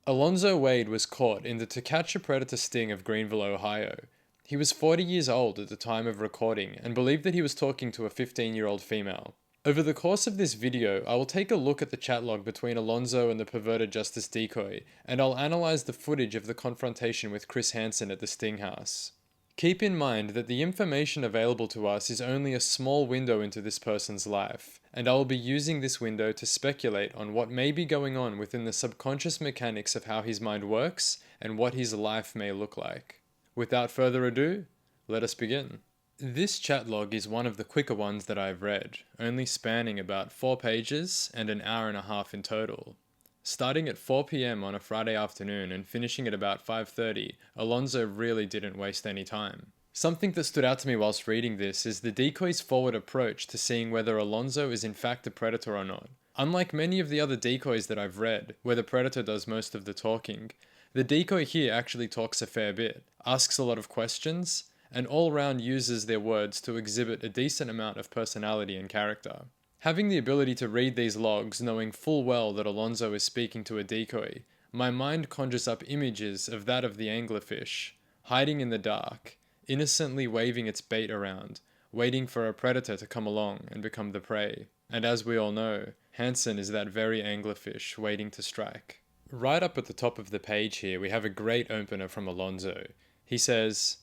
Alonzo Wade was caught in the To Catch a Predator sting of Greenville, Ohio. He was 40 years old at the time of recording and believed that he was talking to a 15-year-old female. Over the course of this video, I will take a look at the chat log between Alonzo and the perverted justice decoy, and I'll analyze the footage of the confrontation with Chris Hansen at the sting house. Keep in mind that the information available to us is only a small window into this person's life, and I will be using this window to speculate on what may be going on within the subconscious mechanics of how his mind works and what his life may look like. Without further ado, let us begin. This chat log is one of the quicker ones that I've read, only spanning about 4 pages and an hour and a half in total. Starting at 4 p.m. on a Friday afternoon and finishing at about 5:30, Alonzo really didn't waste any time. Something that stood out to me whilst reading this is the decoy's forward approach to seeing whether Alonzo is in fact a predator or not. Unlike many of the other decoys that I've read, where the predator does most of the talking, the decoy here actually talks a fair bit, asks a lot of questions, and all round uses their words to exhibit a decent amount of personality and character. Having the ability to read these logs, knowing full well that Alonzo is speaking to a decoy, my mind conjures up images of that of the anglerfish, hiding in the dark, innocently waving its bait around, waiting for a predator to come along and become the prey. And as we all know, Hansen is that very anglerfish waiting to strike. Right up at the top of the page here, we have a great opener from Alonzo. He says,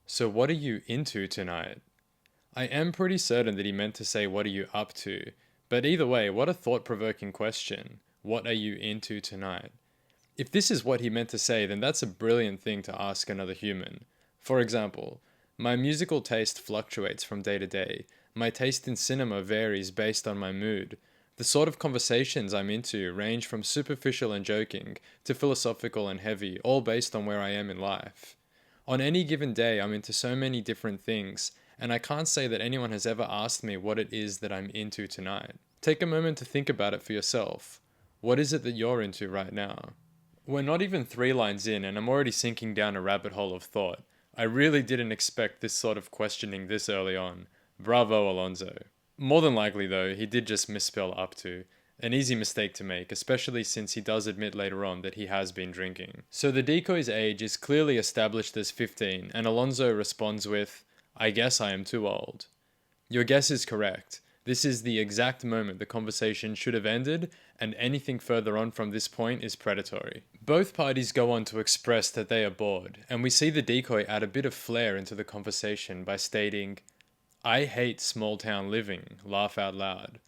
"So what are you into tonight?" I am pretty certain that he meant to say, "What are you up to?" But either way, what a thought-provoking question. What are you into tonight? If this is what he meant to say, then that's a brilliant thing to ask another human. For example, my musical taste fluctuates from day to day. My taste in cinema varies based on my mood. The sort of conversations I'm into range from superficial and joking to philosophical and heavy, all based on where I am in life. On any given day, I'm into so many different things, and I can't say that anyone has ever asked me what it is that I'm into tonight. Take a moment to think about it for yourself. What is it that you're into right now? We're not even 3 lines in, and I'm already sinking down a rabbit hole of thought. I really didn't expect this sort of questioning this early on. Bravo, Alonzo. More than likely, though, he did just misspell up to. An easy mistake to make, especially since he does admit later on that he has been drinking. So the decoy's age is clearly established as 15, and Alonzo responds with, "I guess I am too old." Your guess is correct. This is the exact moment the conversation should have ended, and anything further on from this point is predatory. Both parties go on to express that they are bored, and we see the decoy add a bit of flair into the conversation by stating, "I hate small town living, laugh out loud."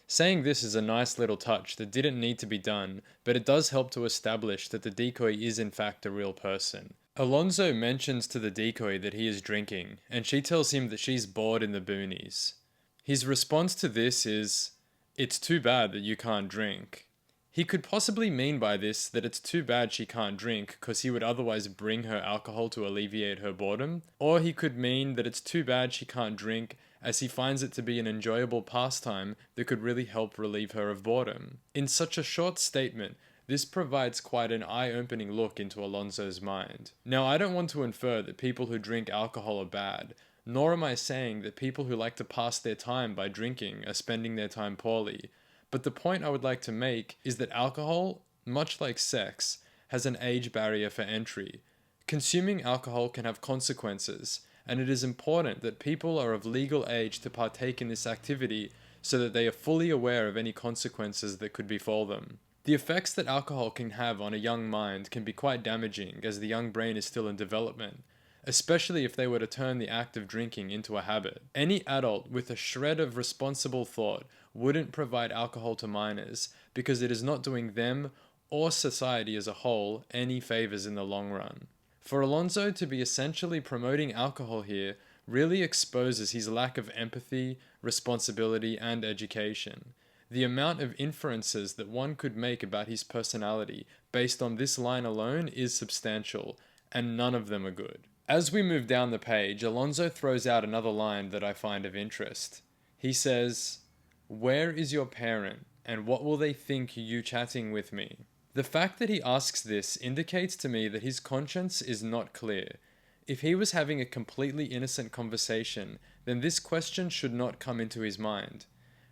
Saying this is a nice little touch that didn't need to be done, but it does help to establish that the decoy is in fact a real person. Alonzo mentions to the decoy that he is drinking, and she tells him that she's bored in the boonies. His response to this is, "It's too bad that you can't drink." He could possibly mean by this that it's too bad she can't drink because he would otherwise bring her alcohol to alleviate her boredom, or he could mean that it's too bad she can't drink as he finds it to be an enjoyable pastime that could really help relieve her of boredom. In such a short statement, this provides quite an eye-opening look into Alonzo's mind. Now, I don't want to infer that people who drink alcohol are bad, nor am I saying that people who like to pass their time by drinking are spending their time poorly. But the point I would like to make is that alcohol, much like sex, has an age barrier for entry. Consuming alcohol can have consequences, and it is important that people are of legal age to partake in this activity so that they are fully aware of any consequences that could befall them. The effects that alcohol can have on a young mind can be quite damaging as the young brain is still in development, especially if they were to turn the act of drinking into a habit. Any adult with a shred of responsible thought wouldn't provide alcohol to minors because it is not doing them or society as a whole any favors in the long run. For Alonzo to be essentially promoting alcohol here really exposes his lack of empathy, responsibility, and education. The amount of inferences that one could make about his personality based on this line alone is substantial, and none of them are good. As we move down the page, Alonzo throws out another line that I find of interest. He says, "Where is your parent, and what will they think you chatting with me?" The fact that he asks this indicates to me that his conscience is not clear. If he was having a completely innocent conversation, then this question should not come into his mind.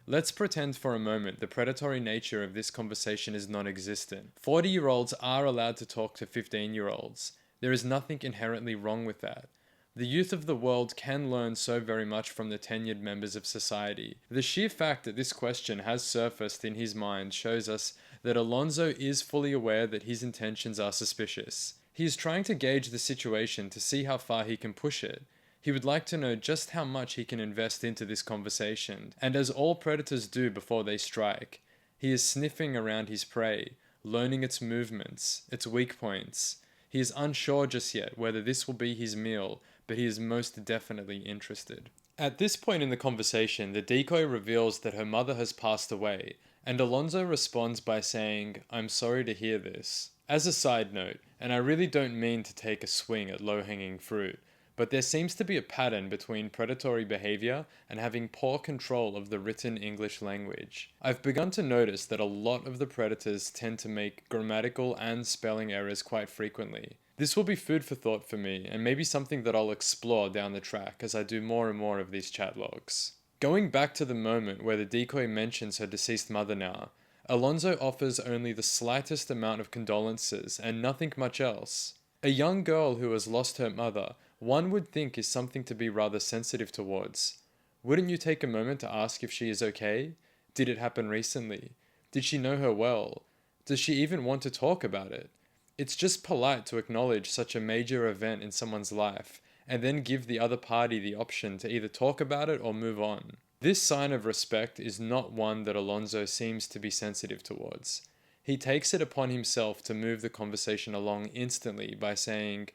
Let's pretend for a moment the predatory nature of this conversation is non-existent. 40-year-olds are allowed to talk to 15-year-olds. There is nothing inherently wrong with that. The youth of the world can learn so very much from the tenured members of society. The sheer fact that this question has surfaced in his mind shows us that Alonzo is fully aware that his intentions are suspicious. He is trying to gauge the situation to see how far he can push it. He would like to know just how much he can invest into this conversation, and as all predators do before they strike, he is sniffing around his prey, learning its movements, its weak points. He is unsure just yet whether this will be his meal, but he is most definitely interested. At this point in the conversation, the decoy reveals that her mother has passed away, and Alonzo responds by saying, "I'm sorry to hear this." As a side note, and I really don't mean to take a swing at low-hanging fruit, but there seems to be a pattern between predatory behavior and having poor control of the written English language. I've begun to notice that a lot of the predators tend to make grammatical and spelling errors quite frequently. This will be food for thought for me, and maybe something that I'll explore down the track as I do more and more of these chat logs. Going back to the moment where the decoy mentions her deceased mother now, Alonzo offers only the slightest amount of condolences and nothing much else. A young girl who has lost her mother, one would think is something to be rather sensitive towards. Wouldn't you take a moment to ask if she is okay? Did it happen recently? Did she know her well? Does she even want to talk about it? It's just polite to acknowledge such a major event in someone's life, and then give the other party the option to either talk about it or move on. This sign of respect is not one that Alonzo seems to be sensitive towards. He takes it upon himself to move the conversation along instantly by saying,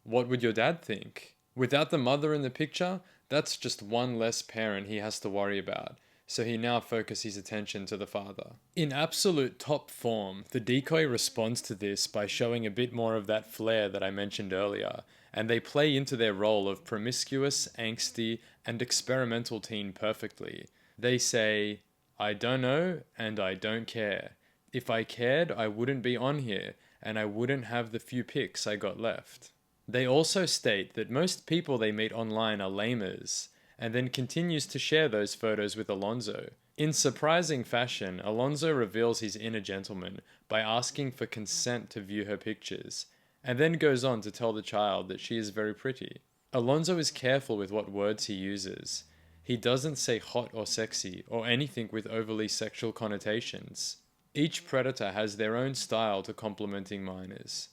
"What would your dad think?" Without the mother in the picture, that's just one less parent he has to worry about, so he now focuses his attention to the father. In absolute top form, the decoy responds to this by showing a bit more of that flair that I mentioned earlier, and they play into their role of promiscuous, angsty, and experimental teen perfectly. They say, "I don't know, and I don't care. If I cared, I wouldn't be on here, and I wouldn't have the few pics I got left." They also state that most people they meet online are lamers, and then continues to share those photos with Alonzo. In surprising fashion, Alonzo reveals his inner gentleman by asking for consent to view her pictures, and then goes on to tell the child that she is very pretty. Alonzo is careful with what words he uses. He doesn't say hot or sexy, or anything with overly sexual connotations. Each predator has their own style to complimenting minors.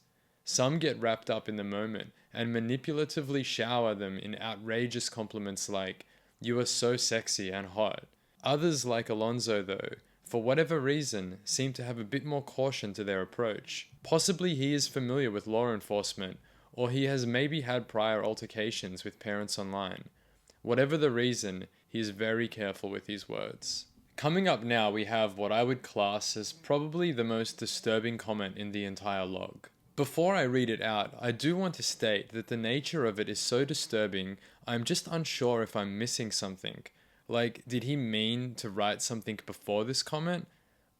Some get wrapped up in the moment and manipulatively shower them in outrageous compliments like, "You are so sexy and hot." Others, like Alonzo though, for whatever reason, seem to have a bit more caution to their approach. Possibly he is familiar with law enforcement, or he has maybe had prior altercations with parents online. Whatever the reason, he is very careful with his words. Coming up now, we have what I would class as probably the most disturbing comment in the entire log. Before I read it out, I do want to state that the nature of it is so disturbing, I'm just unsure if I'm missing something. Like, did he mean to write something before this comment?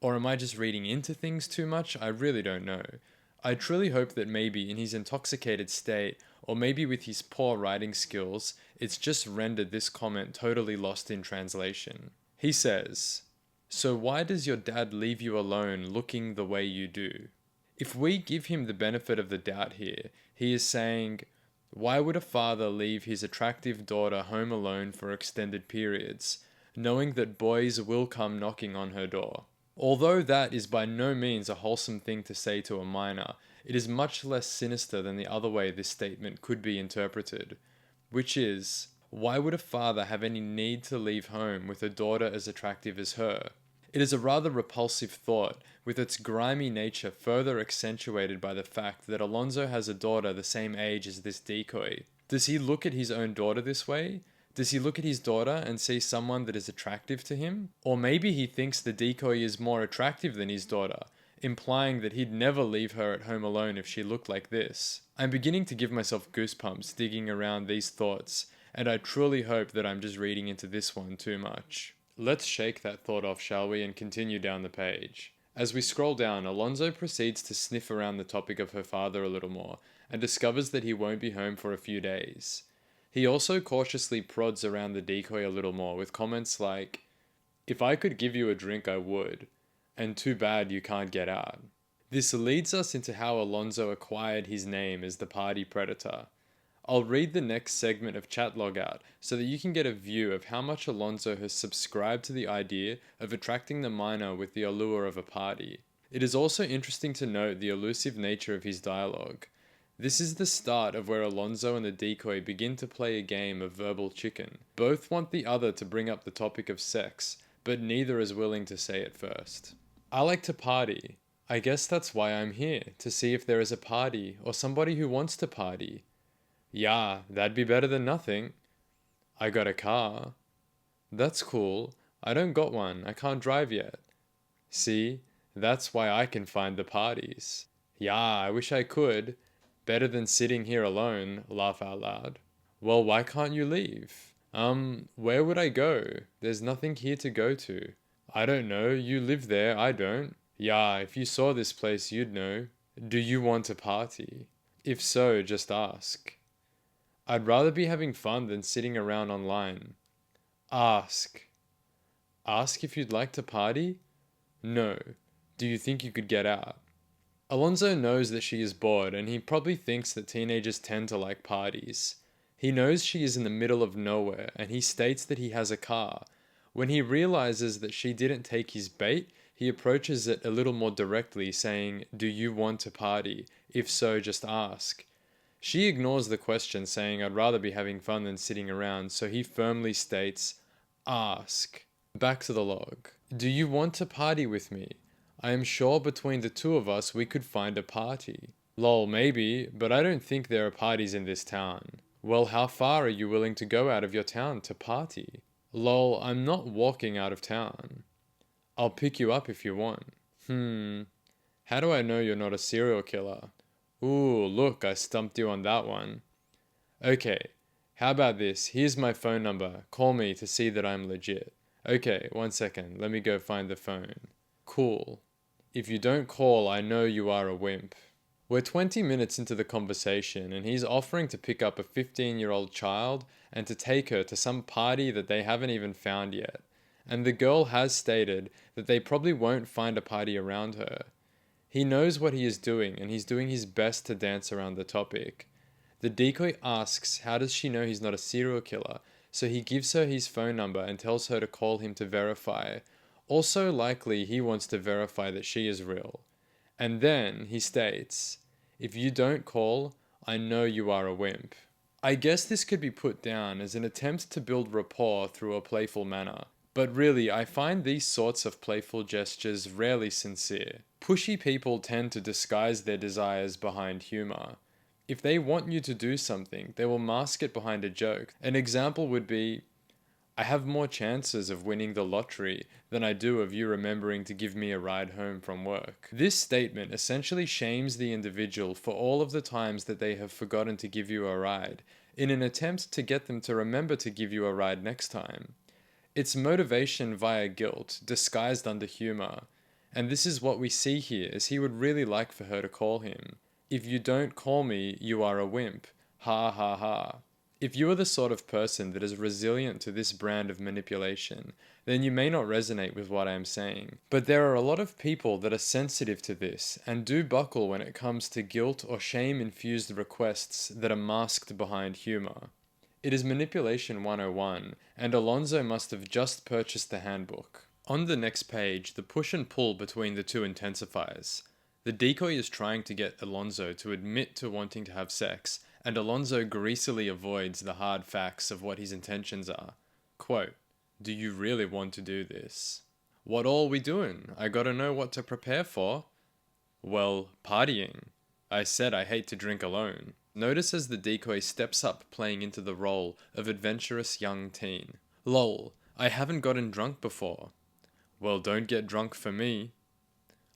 Or am I just reading into things too much? I really don't know. I truly hope that maybe in his intoxicated state, or maybe with his poor writing skills, it's just rendered this comment totally lost in translation. He says, "So why does your dad leave you alone looking the way you do?" If we give him the benefit of the doubt here, he is saying, why would a father leave his attractive daughter home alone for extended periods, knowing that boys will come knocking on her door? Although that is by no means a wholesome thing to say to a minor, it is much less sinister than the other way this statement could be interpreted, which is, why would a father have any need to leave home with a daughter as attractive as her? It is a rather repulsive thought, with its grimy nature further accentuated by the fact that Alonzo has a daughter the same age as this decoy. Does he look at his own daughter this way? Does he look at his daughter and see someone that is attractive to him? Or maybe he thinks the decoy is more attractive than his daughter, implying that he'd never leave her at home alone if she looked like this. I'm beginning to give myself goosebumps digging around these thoughts, and I truly hope that I'm just reading into this one too much. Let's shake that thought off, shall we, and continue down the page. As we scroll down, Alonzo proceeds to sniff around the topic of her father a little more, and discovers that he won't be home for a few days. He also cautiously prods around the decoy a little more with comments like, If I could give you a drink, I would. And too bad you can't get out. This leads us into how Alonzo acquired his name as the party predator. I'll read the next segment of chat logout so that you can get a view of how much Alonzo has subscribed to the idea of attracting the minor with the allure of a party. It is also interesting to note the elusive nature of his dialogue. This is the start of where Alonzo and the decoy begin to play a game of verbal chicken. Both want the other to bring up the topic of sex, but neither is willing to say it first. I like to party. I guess that's why I'm here, to see if there is a party or somebody who wants to party. Yeah, that'd be better than nothing. I got a car. That's cool. I don't got one. I can't drive yet. See, that's why I can find the parties. Yeah, I wish I could. Better than sitting here alone, laugh out loud. Well, why can't you leave? Where would I go? There's nothing here to go to. I don't know, you live there, I don't. Yeah, if you saw this place, you'd know. Do you want to party? If so, just ask. I'd rather be having fun than sitting around online. Ask. Ask if you'd like to party? No. Do you think you could get out? Alonzo knows that she is bored, and he probably thinks that teenagers tend to like parties. He knows she is in the middle of nowhere, and he states that he has a car. When he realizes that she didn't take his bait, he approaches it a little more directly, saying, "Do you want to party? If so, just ask." She ignores the question, saying, "I'd rather be having fun than sitting around," so he firmly states, "Ask." Back to the log. "Do you want to party with me? I am sure between the two of us we could find a party." "Lol, maybe, but I don't think there are parties in this town." "Well, how far are you willing to go out of your town to party?" "Lol, I'm not walking out of town." "I'll pick you up if you want." How do I know you're not a serial killer?" "Ooh, look, I stumped you on that one." "Okay, how about this? Here's my phone number. Call me to see that I'm legit." "Okay, 1 second, let me go find the phone." "Cool. If you don't call, I know you are a wimp." We're 20 minutes into the conversation, and he's offering to pick up a 15-year-old child and to take her to some party that they haven't even found yet. And the girl has stated that they probably won't find a party around her. He knows what he is doing, and he's doing his best to dance around the topic. The decoy asks how does she know he's not a serial killer, so he gives her his phone number and tells her to call him to verify. Also likely he wants to verify that she is real. And then he states, "If you don't call, I know you are a wimp." I guess this could be put down as an attempt to build rapport through a playful manner. But really, I find these sorts of playful gestures rarely sincere. Pushy people tend to disguise their desires behind humor. If they want you to do something, they will mask it behind a joke. An example would be, "I have more chances of winning the lottery than I do of you remembering to give me a ride home from work." This statement essentially shames the individual for all of the times that they have forgotten to give you a ride, in an attempt to get them to remember to give you a ride next time. It's motivation via guilt, disguised under humor. And this is what we see here, as he would really like for her to call him. "If you don't call me, you are a wimp. Ha ha ha." If you are the sort of person that is resilient to this brand of manipulation, then you may not resonate with what I am saying. But there are a lot of people that are sensitive to this and do buckle when it comes to guilt or shame-infused requests that are masked behind humor. It is Manipulation 101, and Alonzo must have just purchased the handbook. On the next page, the push and pull between the two intensifies. The decoy is trying to get Alonzo to admit to wanting to have sex, and Alonzo greasily avoids the hard facts of what his intentions are. Quote, "Do you really want to do this?" "What all we doing? I gotta know what to prepare for." "Well, partying. I said I hate to drink alone." Notice as the decoy steps up, playing into the role of adventurous young teen. "Lol, I haven't gotten drunk before." "Well, don't get drunk for me."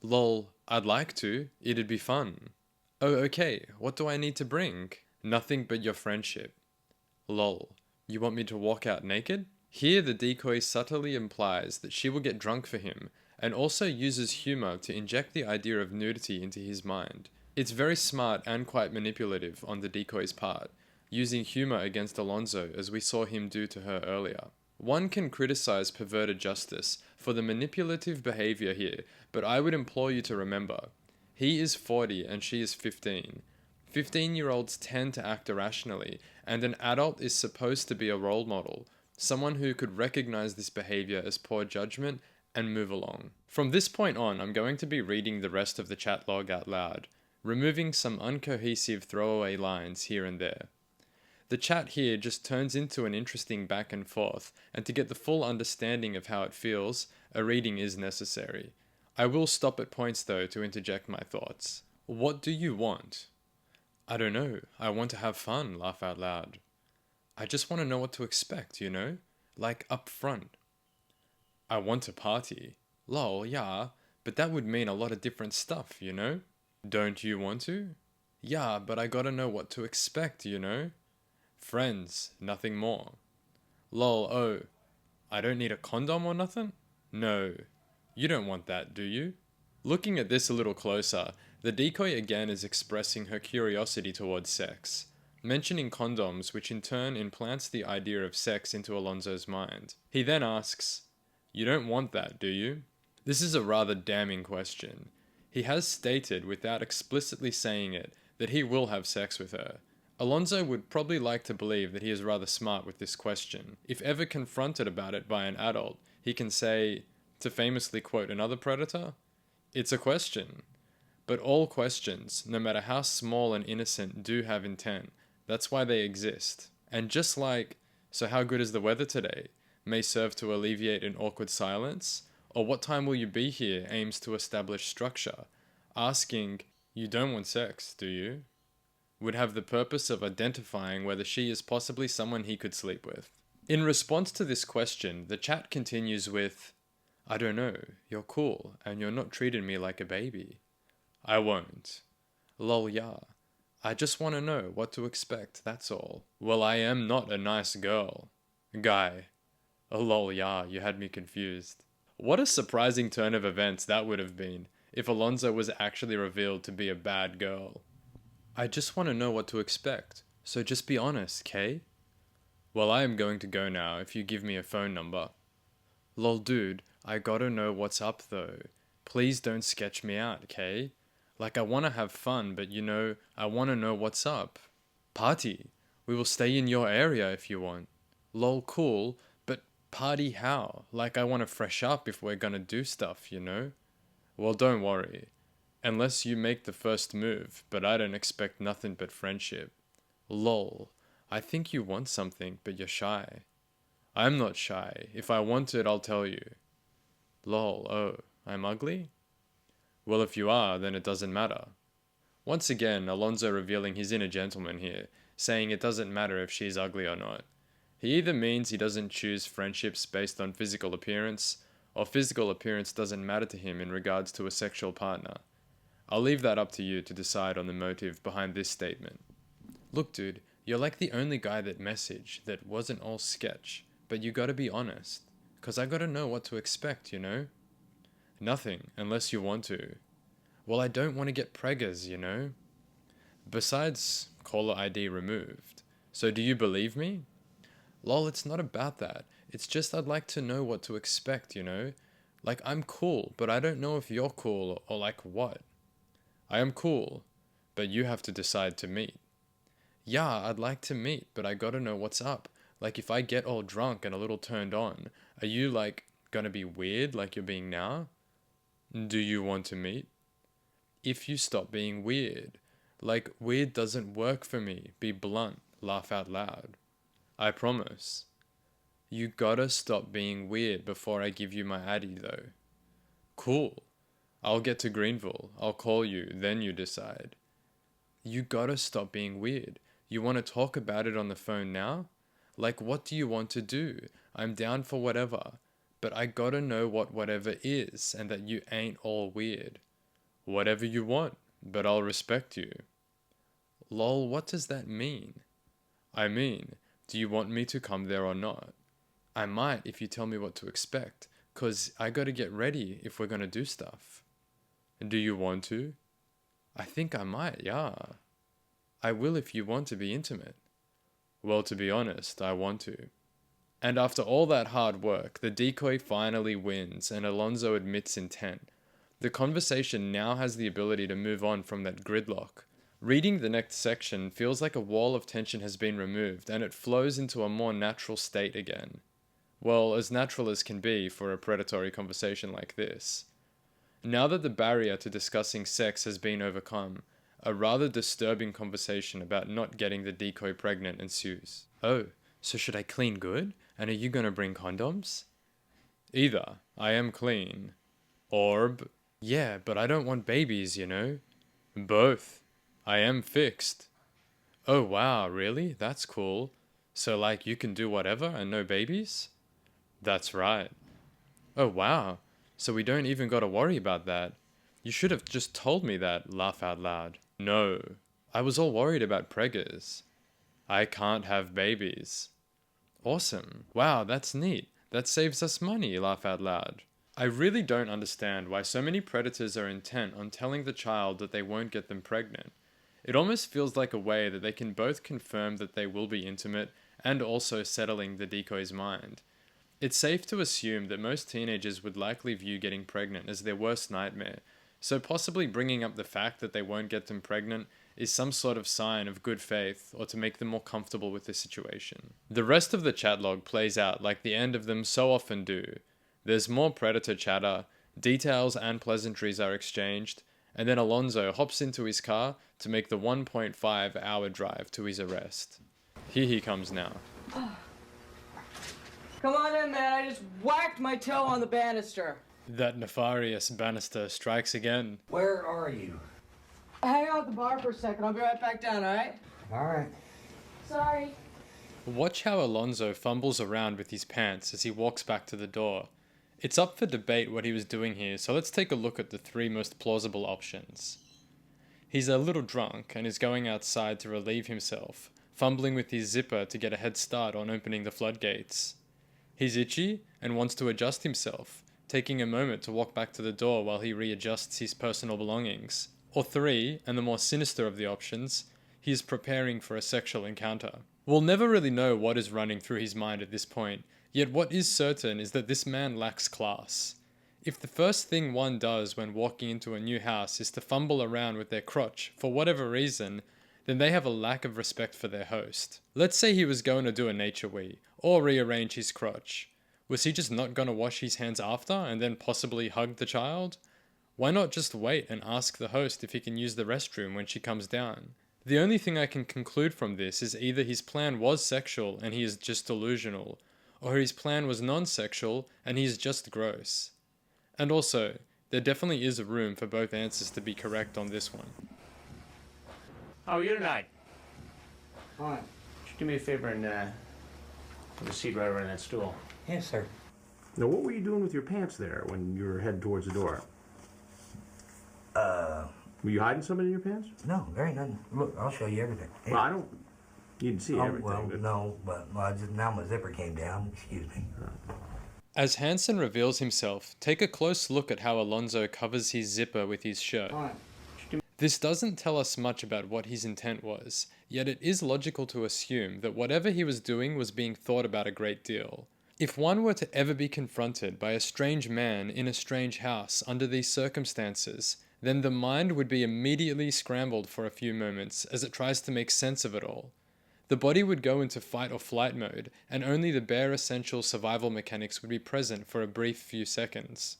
"Lol, I'd like to. It'd be fun." "Oh, okay. What do I need to bring?" "Nothing but your friendship." "Lol, you want me to walk out naked?" Here the decoy subtly implies that she will get drunk for him, and also uses humor to inject the idea of nudity into his mind. It's very smart and quite manipulative on the decoy's part, using humor against Alonzo as we saw him do to her earlier. One can criticize perverted justice for the manipulative behavior here, but I would implore you to remember, he is 40 and she is 15. 15-year-olds tend to act irrationally, and an adult is supposed to be a role model, someone who could recognize this behavior as poor judgment and move along. From this point on, I'm going to be reading the rest of the chat log out loud, removing some uncohesive throwaway lines here and there. The chat here just turns into an interesting back and forth, and to get the full understanding of how it feels, a reading is necessary. I will stop at points though to interject my thoughts. What do you want? I don't know. I want to have fun, laugh out loud. I just want to know what to expect, you know? Like up front. I want to party. Lol, yeah, but that would mean a lot of different stuff, you know? Don't you want to? Yeah, but I gotta know what to expect, you know? Friends, nothing more. Lol, oh, I don't need a condom or nothing? No, you don't want that, do you? Looking at this a little closer, the decoy again is expressing her curiosity towards sex, mentioning condoms, which in turn implants the idea of sex into Alonzo's mind. He then asks, you don't want that, do you? This is a rather damning question. He has stated, without explicitly saying it, that he will have sex with her. Alonzo would probably like to believe that he is rather smart with this question. If ever confronted about it by an adult, he can say, to famously quote another predator, it's a question. But all questions, no matter how small and innocent, do have intent. That's why they exist. And just like, so how good is the weather today, may serve to alleviate an awkward silence, or what time will you be here aims to establish structure, asking, you don't want sex, do you? Would have the purpose of identifying whether she is possibly someone he could sleep with. In response to this question, the chat continues with, I don't know, you're cool, and you're not treating me like a baby. I won't. Lol, yeah. I just want to know what to expect, that's all. Well, I am not a nice girl. Guy. Oh, lol, yeah, you had me confused. What a surprising turn of events that would have been, if Alonzo was actually revealed to be a bad girl. I just want to know what to expect, so just be honest, Kay? Well, I am going to go now if you give me a phone number. Lol, dude, I gotta know what's up though. Please don't sketch me out, Kay? Like, I want to have fun, but you know, I want to know what's up. Party. We will stay in your area if you want. Lol, cool, but party how? Like, I want to fresh up if we're gonna do stuff, you know? Well, don't worry. Unless you make the first move, but I don't expect nothing but friendship. Lol, I think you want something, but you're shy. I'm not shy. If I want it, I'll tell you. Lol, oh, I'm ugly? Well, if you are, then it doesn't matter. Once again, Alonzo revealing his inner gentleman here, saying it doesn't matter if she's ugly or not. He either means he doesn't choose friendships based on physical appearance, or physical appearance doesn't matter to him in regards to a sexual partner. I'll leave that up to you to decide on the motive behind this statement. Look, dude, you're like the only guy that messaged that wasn't all sketch, but you gotta be honest, 'cause I gotta know what to expect, you know? Nothing, unless you want to. Well, I don't want to get preggers, you know? Besides, caller ID removed. So do you believe me? Lol, it's not about that. It's just I'd like to know what to expect, you know? Like, I'm cool, but I don't know if you're cool or like what. I am cool, but you have to decide to meet. Yeah, I'd like to meet, but I gotta know what's up. Like, if I get all drunk and a little turned on, are you, like, gonna be weird like you're being now? Do you want to meet? If you stop being weird. Like, weird doesn't work for me. Be blunt. Laugh out loud. I promise. You gotta stop being weird before I give you my addy, though. Cool. I'll get to Greenville. I'll call you, then you decide. You gotta stop being weird. You wanna talk about it on the phone now? Like, what do you want to do? I'm down for whatever. But I gotta know what whatever is, and that you ain't all weird. Whatever you want, but I'll respect you. Lol, what does that mean? I mean, do you want me to come there or not? I might if you tell me what to expect, 'cause I gotta get ready if we're gonna do stuff. Do you want to? I think I might, yeah. I will if you want to be intimate. Well, to be honest, I want to. And after all that hard work, the decoy finally wins and Alonzo admits intent. The conversation now has the ability to move on from that gridlock. Reading the next section feels like a wall of tension has been removed and it flows into a more natural state again. Well, as natural as can be for a predatory conversation like this. Now that the barrier to discussing sex has been overcome, a rather disturbing conversation about not getting the decoy pregnant ensues. Oh, so should I clean good? And are you gonna bring condoms? Either, I am clean. Orb. Yeah, but I don't want babies, you know. Both. I am fixed. Oh wow, really? That's cool. So like you can do whatever and no babies? That's right. Oh wow, so we don't even gotta worry about that. You should have just told me that, laugh out loud. No, I was all worried about preggers. I can't have babies. Awesome. Wow, that's neat. That saves us money, laugh out loud. I really don't understand why so many predators are intent on telling the child that they won't get them pregnant. It almost feels like a way that they can both confirm that they will be intimate and also settling the decoy's mind. It's safe to assume that most teenagers would likely view getting pregnant as their worst nightmare, so possibly bringing up the fact that they won't get them pregnant is some sort of sign of good faith or to make them more comfortable with the situation. The rest of the chat log plays out like the end of them so often do. There's more predator chatter, details and pleasantries are exchanged, and then Alonzo hops into his car to make the 1.5-hour drive to his arrest. Here he comes now. Come on in, man. I just whacked my toe on the banister. That nefarious banister strikes again. Where are you? Hang out at the bar for a second. I'll be right back down, all right? All right. Sorry. Watch how Alonzo fumbles around with his pants as he walks back to the door. It's up for debate what he was doing here, so let's take a look at the three most plausible options. He's a little drunk and is going outside to relieve himself, fumbling with his zipper to get a head start on opening the floodgates. He's itchy and wants to adjust himself, taking a moment to walk back to the door while he readjusts his personal belongings. Or 3, and the more sinister of the options, he is preparing for a sexual encounter. We'll never really know what is running through his mind at this point, yet what is certain is that this man lacks class. If the first thing one does when walking into a new house is to fumble around with their crotch for whatever reason, then they have a lack of respect for their host. Let's say he was going to do a nature wee, or rearrange his crotch. Was he just not going to wash his hands after and then possibly hug the child? Why not just wait and ask the host if he can use the restroom when she comes down? The only thing I can conclude from this is either his plan was sexual and he is just delusional, or his plan was non-sexual and he is just gross. And also, there definitely is room for both answers to be correct on this one. How are you tonight? Fine. Just do me a favor and have a seat right around that stool. Yes, sir. Now, what were you doing with your pants there when you were headed towards the door? Were you hiding something in your pants? No, there ain't nothing. Look, I'll show you everything. Here. Well, I don't. You didn't see everything. Well, but... no, but I just now my zipper came down. Excuse me. As Hansen reveals himself, take a close look at how Alonzo covers his zipper with his shirt. Fine. This doesn't tell us much about what his intent was, yet it is logical to assume that whatever he was doing was being thought about a great deal. If one were to ever be confronted by a strange man in a strange house under these circumstances, then the mind would be immediately scrambled for a few moments as it tries to make sense of it all. The body would go into fight or flight mode, and only the bare essential survival mechanics would be present for a brief few seconds.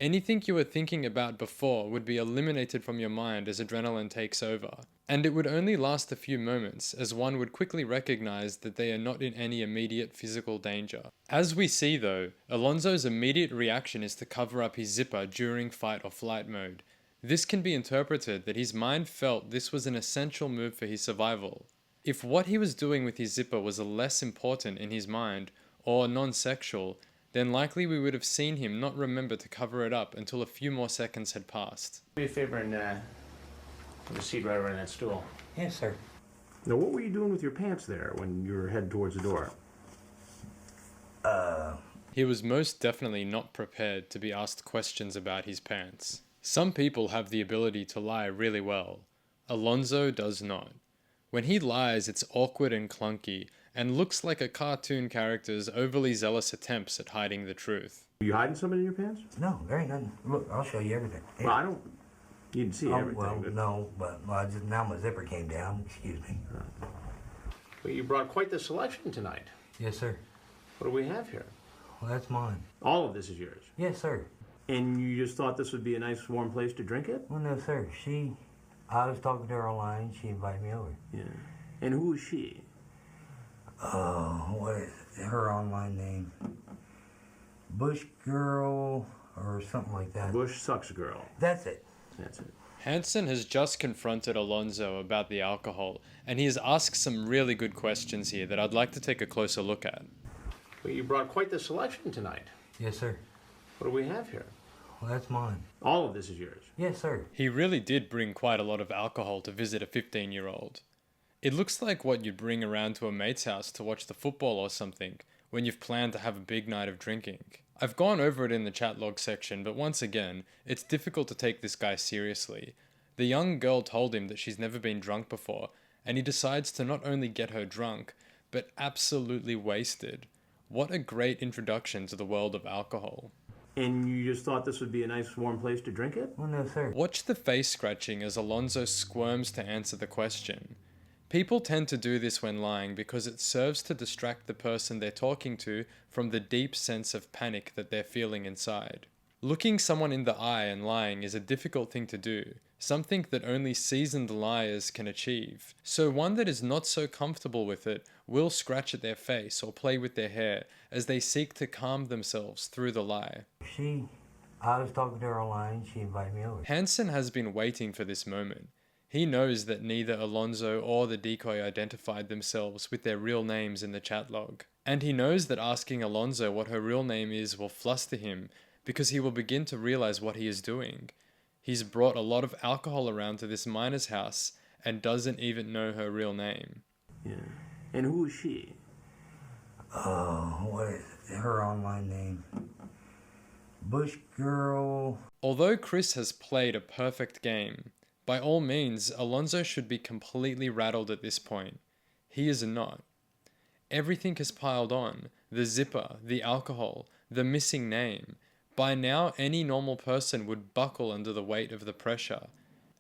Anything you were thinking about before would be eliminated from your mind as adrenaline takes over, and it would only last a few moments as one would quickly recognize that they are not in any immediate physical danger. As we see though, Alonzo's immediate reaction is to cover up his zipper during fight or flight mode. This can be interpreted that his mind felt this was an essential move for his survival. If what he was doing with his zipper was less important in his mind, or non-sexual, then likely we would have seen him not remember to cover it up until a few more seconds had passed. Do me a favor and have a seat right around that stool. Yes, sir. Now, what were you doing with your pants there when you were headed towards the door? He was most definitely not prepared to be asked questions about his pants. Some people have the ability to lie really well. Alonzo does not. When he lies, it's awkward and clunky, and looks like a cartoon character's overly zealous attempts at hiding the truth. Are you hiding something in your pants? No, there ain't nothing. Look, I'll show you everything. Here. Well, I don't. You can see everything. Well, but... no, but now my zipper came down. Excuse me. Well, you brought quite the selection tonight. Yes, sir. What do we have here? Well, that's mine. All of this is yours. Yes, sir. And you just thought this would be a nice warm place to drink it? Well, no, sir. I was talking to her online. She invited me over. Yeah. And who is she? What is her online name? Bush Girl or something like that. Bush Sucks Girl. That's it. That's it. Hansen has just confronted Alonzo about the alcohol, and he has asked some really good questions here that I'd like to take a closer look at. Well, you brought quite the selection tonight. Yes, sir. What do we have here? Well, that's mine. All of this is yours. Yes, sir. He really did bring quite a lot of alcohol to visit a 15-year-old. It looks like what you'd bring around to a mate's house to watch the football or something, when you've planned to have a big night of drinking. I've gone over it in the chat log section, but once again, it's difficult to take this guy seriously. The young girl told him that she's never been drunk before, and he decides to not only get her drunk, but absolutely wasted. What a great introduction to the world of alcohol. And you just thought this would be a nice warm place to drink it? Well, no, sir. Watch the face scratching as Alonzo squirms to answer the question. People tend to do this when lying because it serves to distract the person they're talking to from the deep sense of panic that they're feeling inside. Looking someone in the eye and lying is a difficult thing to do, something that only seasoned liars can achieve. So one that is not so comfortable with it will scratch at their face or play with their hair as they seek to calm themselves through the lie. I was talking to her online. She invited me over. Hansen has been waiting for this moment. He knows that neither Alonzo or the decoy identified themselves with their real names in the chat log. And he knows that asking Alonzo what her real name is will fluster him because he will begin to realize what he is doing. He's brought a lot of alcohol around to this miner's house and doesn't even know her real name. Yeah. And who is she? What is her online name? Bush Girl. Although Chris has played a perfect game, by all means, Alonzo should be completely rattled at this point. He is not. Everything has piled on. The zipper, the alcohol, the missing name. By now, any normal person would buckle under the weight of the pressure.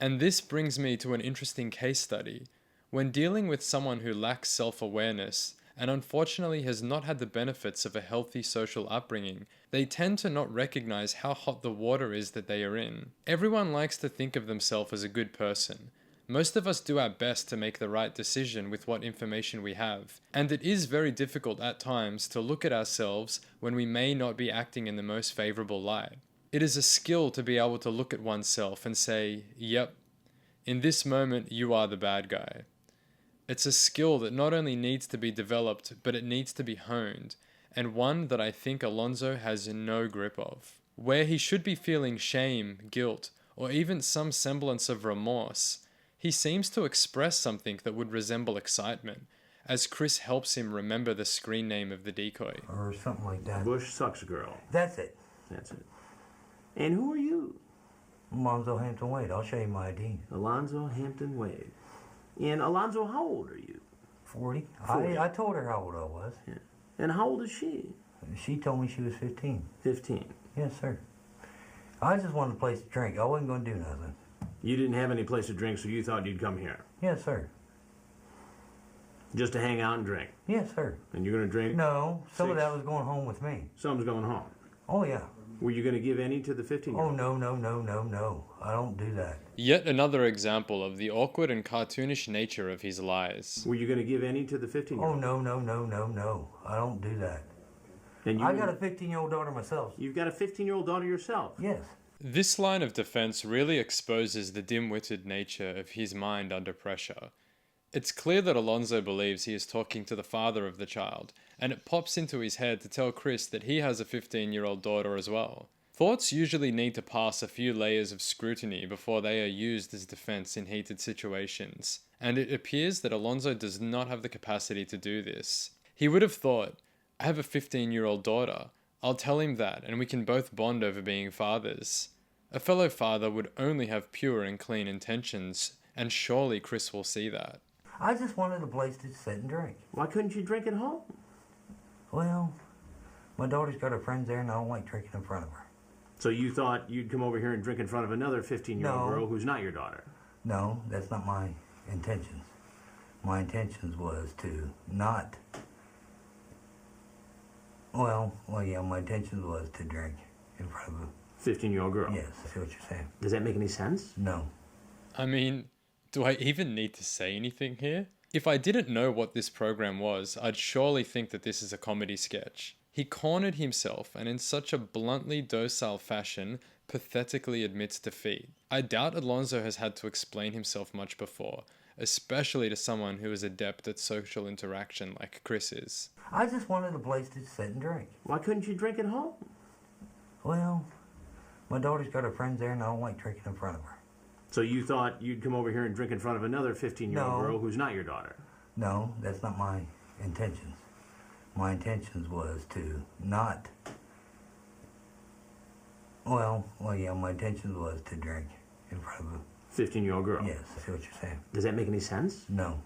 And this brings me to an interesting case study. When dealing with someone who lacks self-awareness, and unfortunately has not had the benefits of a healthy social upbringing, they tend to not recognize how hot the water is that they are in. Everyone likes to think of themselves as a good person. Most of us do our best to make the right decision with what information we have, and it is very difficult at times to look at ourselves when we may not be acting in the most favorable light. It is a skill to be able to look at oneself and say, yep, in this moment you are the bad guy. It's a skill that not only needs to be developed, but it needs to be honed, and one that I think Alonzo has no grip of. Where he should be feeling shame, guilt, or even some semblance of remorse, he seems to express something that would resemble excitement, as Chris helps him remember the screen name of the decoy. Or something like that. Bush Sucks Girl. That's it. That's it. And who are you? Alonzo Hampton Wade. I'll show you my ID. Alonzo Hampton Wade. And Alonzo, how old are you? 40. 40. I told her how old I was. Yeah. And how old is she? She told me she was 15. 15. Yes, sir. I just wanted a place to drink. I wasn't going to do nothing. You didn't have any place to drink, so you thought you'd come here. Yes, sir. Just to hang out and drink. Yes, sir. And you're going to drink? No, some of Six. that was going home with me. Some's going home. Oh, yeah. Were you going to give any to the 15-year-old? Oh, no. I don't do that. Yet another example of the awkward and cartoonish nature of his lies. Were you going to give any to the 15-year-old? Oh, no. I don't do that. And I got a 15-year-old daughter myself. You've got a 15-year-old daughter yourself? Yes. This line of defense really exposes the dim-witted nature of his mind under pressure. It's clear that Alonzo believes he is talking to the father of the child, and it pops into his head to tell Chris that he has a 15-year-old daughter as well. Thoughts usually need to pass a few layers of scrutiny before they are used as defense in heated situations, and it appears that Alonzo does not have the capacity to do this. He would have thought, I have a 15-year-old daughter. I'll tell him that, and we can both bond over being fathers. A fellow father would only have pure and clean intentions, and surely Chris will see that. I just wanted a place to sit and drink. Why couldn't you drink at home? Well, my daughter's got her friends there and I don't like drinking in front of her. So you thought you'd come over here and drink in front of another 15-year-old No. girl who's not your daughter? No, that's not my intentions. My intentions was to not... Well, yeah, my intentions was to drink in front of a... 15-year-old girl? Yes, I see what you're saying. Does that make any sense? No. I mean, do I even need to say anything here? If I didn't know what this program was, I'd surely think that this is a comedy sketch. He cornered himself and in such a bluntly docile fashion, pathetically admits defeat. I doubt Alonzo has had to explain himself much before, especially to someone who is adept at social interaction like Chris is. I just wanted a place to sit and drink. Why couldn't you drink at home? Well, my daughter's got her friends there and I don't like drinking in front of her. So you thought you'd come over here and drink in front of another 15-year-old No. girl who's not your daughter? No, that's not my intentions. My intentions was to not... Well, yeah, my intentions was to drink in front of a... 15-year-old girl? Yes, I see what you're saying. Does that make any sense? No.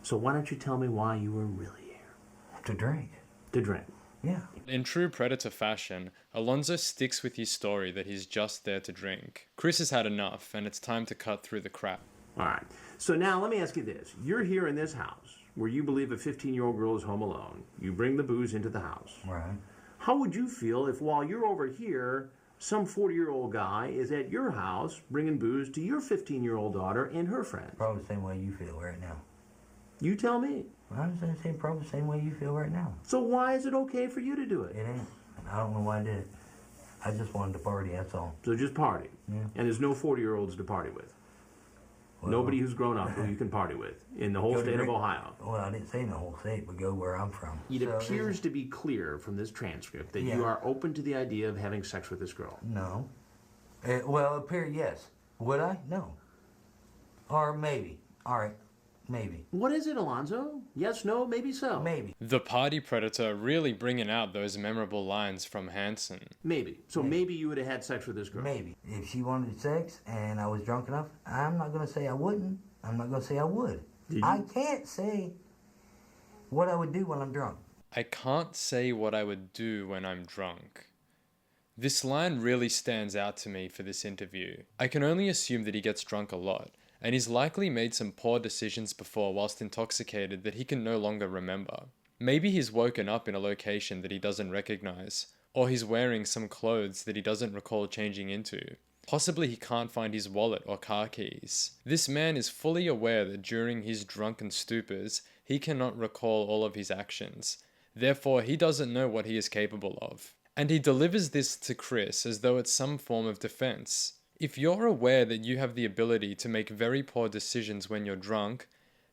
So why don't you tell me why you were really here? To drink. To drink. Yeah. In true Predator fashion, Alonzo sticks with his story that he's just there to drink. Chris has had enough, and it's time to cut through the crap. All right. So now let me ask you this. You're here in this house where you believe a 15-year-old girl is home alone. You bring the booze into the house. Right. How would you feel if while you're over here, some 40-year-old guy is at your house bringing booze to your 15-year-old daughter and her friends? Probably the same way you feel right now. You tell me. I'm just saying probably the same way you feel right now. So why is it okay for you to do it? It ain't. I don't know why I did it. I just wanted to party, that's all. So just party. Yeah. And there's no 40-year-olds to party with. Well, Nobody who's grown up who you can party with in the whole go to state of drink- Ohio. Well, I didn't say in the whole state, but go where I'm from. It So, appears to be clear from this transcript that Yeah. you are open to the idea of having sex with this girl. No. Well, appear yes. Would I? No. Or maybe. All right. Maybe. What is it, Alonzo? Yes, no, maybe so. Maybe. The party Predator really bringing out those memorable lines from Hanson. Maybe. So maybe you would have had sex with this girl. Maybe. If she wanted sex and I was drunk enough, I'm not going to say I wouldn't. I'm not going to say I would. Did you? I can't say what I would do when I'm drunk. I can't say what I would do when I'm drunk. This line really stands out to me for this interview. I can only assume that he gets drunk a lot, and he's likely made some poor decisions before whilst intoxicated that he can no longer remember. Maybe he's woken up in a location that he doesn't recognize, or he's wearing some clothes that he doesn't recall changing into. Possibly he can't find his wallet or car keys. This man is fully aware that during his drunken stupors, he cannot recall all of his actions. Therefore, he doesn't know what he is capable of. And he delivers this to Chris as though it's some form of defense. If you're aware that you have the ability to make very poor decisions when you're drunk,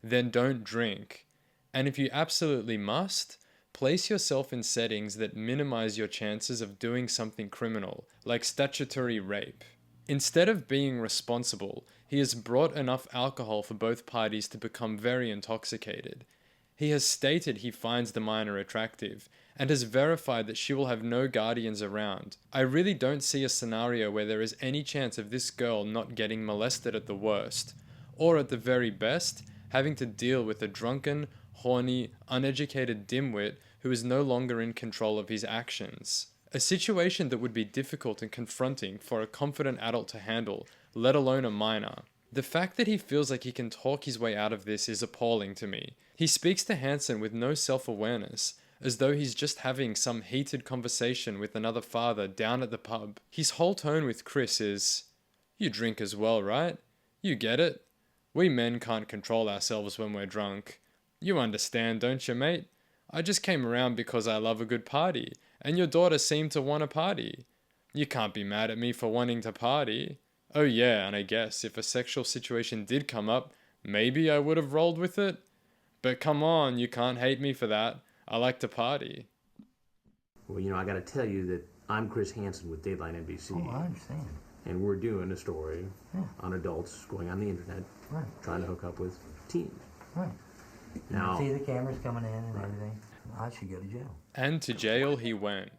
then don't drink. And if you absolutely must, place yourself in settings that minimize your chances of doing something criminal, like statutory rape. Instead of being responsible, he has brought enough alcohol for both parties to become very intoxicated. He has stated he finds the minor attractive, and has verified that she will have no guardians around. I really don't see a scenario where there is any chance of this girl not getting molested at the worst, or at the very best, having to deal with a drunken, horny, uneducated dimwit who is no longer in control of his actions. A situation that would be difficult and confronting for a confident adult to handle, let alone a minor. The fact that he feels like he can talk his way out of this is appalling to me. He speaks to Hanson with no self-awareness, as though he's just having some heated conversation with another father down at the pub. His whole tone with Chris is, "You drink as well, right? You get it? We men can't control ourselves when we're drunk. You understand, don't you, mate? I just came around because I love a good party, and your daughter seemed to want a party. You can't be mad at me for wanting to party. Oh yeah, and I guess if a sexual situation did come up, maybe I would have rolled with it. But come on, you can't hate me for that. I like to party." Well, I got to tell you that I'm Chris Hansen with Dateline NBC. Oh, I understand. And we're doing a story on adults going on the internet, Right. trying to hook up with teens. Right. Now, See the cameras coming in and everything. I should go to jail. And to jail he went.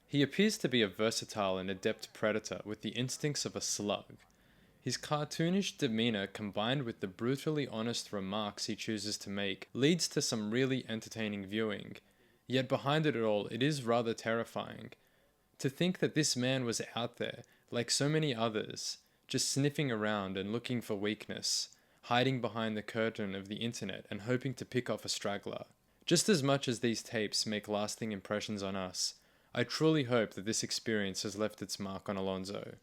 He appears to be a versatile and adept predator with the instincts of a slug. His cartoonish demeanor combined with the brutally honest remarks he chooses to make leads to some really entertaining viewing. Yet behind it all, it is rather terrifying. To think that this man was out there, like so many others, just sniffing around and looking for weakness, hiding behind the curtain of the internet and hoping to pick off a straggler. Just as much as these tapes make lasting impressions on us, I truly hope that this experience has left its mark on Alonzo.